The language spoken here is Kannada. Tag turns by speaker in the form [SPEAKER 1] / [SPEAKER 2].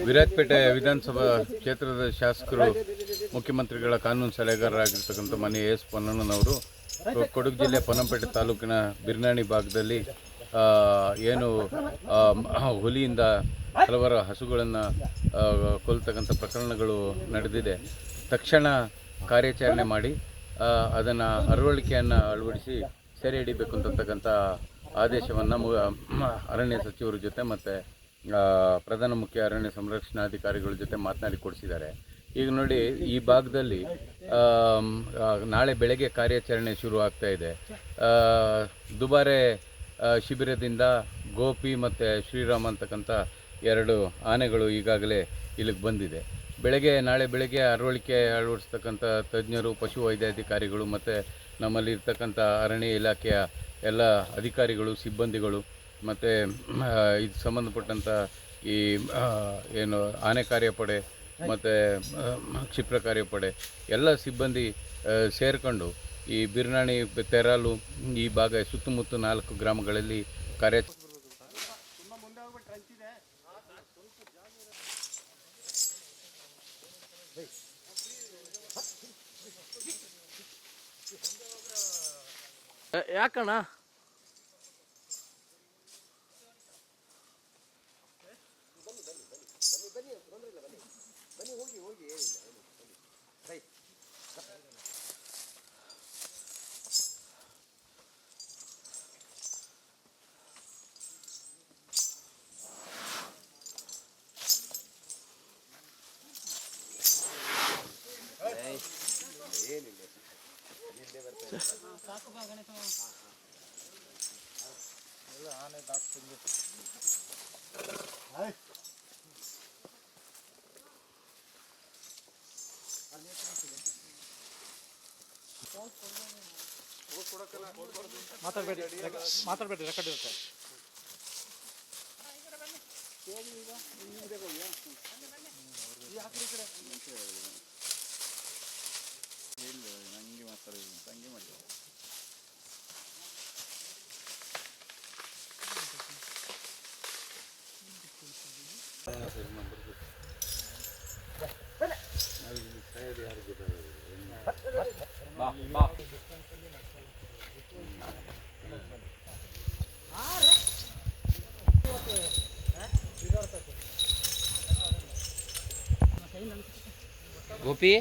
[SPEAKER 1] ವಿರಾಜಪೇಟೆ ವಿಧಾನಸಭಾ ಕ್ಷೇತ್ರದ ಶಾಸಕರು ಮುಖ್ಯಮಂತ್ರಿಗಳ ಕಾನೂನು ಸಲಹೆಗಾರರಾಗಿರ್ತಕ್ಕಂಥ ಮಾನ್ಯ ಎಸ್ ಪೊನ್ನಣ್ಣನವರು ಕೊಡಗು ಜಿಲ್ಲೆ ಪೊನ್ನಂಪೇಟೆ ತಾಲೂಕಿನ ಬಿರ್ನಾಣಿ ಭಾಗದಲ್ಲಿ ಏನು ಹುಲಿಯಿಂದ ಹಲವಾರು ಹಸುಗಳನ್ನು ಕೊಲ್ತಕ್ಕಂಥ ಪ್ರಕರಣಗಳು ನಡೆದಿದೆ. ತಕ್ಷಣ ಕಾರ್ಯಾಚರಣೆ ಮಾಡಿ ಅದನ್ನು ಅರವಳಿಕೆಯನ್ನು ಅಳವಡಿಸಿ ಸೆರೆ ಹಿಡಿಬೇಕು ಅಂತಕ್ಕಂಥ ಆದೇಶವನ್ನು ಅರಣ್ಯ ಸಚಿವರ ಜೊತೆ ಮತ್ತು ಪ್ರಧಾನ ಮುಖ್ಯ ಅರಣ್ಯ ಸಂರಕ್ಷಣಾಧಿಕಾರಿಗಳ ಜೊತೆ ಮಾತನಾಡಿ ಕೊಡಿಸಿದ್ದಾರೆ. ಈಗ ನೋಡಿ, ಈ ಭಾಗದಲ್ಲಿ ನಾಳೆ ಬೆಳಗ್ಗೆ ಕಾರ್ಯಾಚರಣೆ ಶುರು ಆಗ್ತಾ ಇದೆ. ದುಬಾರೆ ಶಿಬಿರದಿಂದ ಗೋಪಿ ಮತ್ತು ಶ್ರೀರಾಮ್ ಅಂತಕ್ಕಂಥ 2 ಆನೆಗಳು ಈಗಾಗಲೇ ಇಲ್ಲಿಗೆ ಬಂದಿದೆ. ನಾಳೆ ಬೆಳಗ್ಗೆ ಅರವಳಿಕೆ ಅಳವಡಿಸ್ತಕ್ಕಂಥ ತಜ್ಞರು, ಪಶು ವೈದ್ಯಾಧಿಕಾರಿಗಳು ಮತ್ತು ನಮ್ಮಲ್ಲಿ ಇರ್ತಕ್ಕಂಥ ಅರಣ್ಯ ಇಲಾಖೆಯ ಎಲ್ಲ ಅಧಿಕಾರಿಗಳು, ಸಿಬ್ಬಂದಿಗಳು ಮತ್ತು ಇದು ಸಂಬಂಧಪಟ್ಟಂಥ ಈ ಏನು ಆನೆ ಕಾರ್ಯಪಡೆ ಮತ್ತು ಕ್ಷಿಪ್ರ ಕಾರ್ಯಪಡೆ ಎಲ್ಲ ಸಿಬ್ಬಂದಿ ಸೇರಿಕೊಂಡು ಈ ಬಿರ್ನಾಣಿ, ತೆರಾಲು ಈ ಭಾಗ ಸುತ್ತಮುತ್ತ 4 ಗ್ರಾಮಗಳಲ್ಲಿ
[SPEAKER 2] ಯಾಕಣ್ಣ ಮಾತಾಡಬೇಡಿ, ರೆಕಾರ್ಡ್ ಇರುತ್ತೆ. ನಂಗೆ ಮಾತಾಡೋದು ಹಂಗೆ ಮಾಡಿ.
[SPEAKER 3] ಗೋಪಿ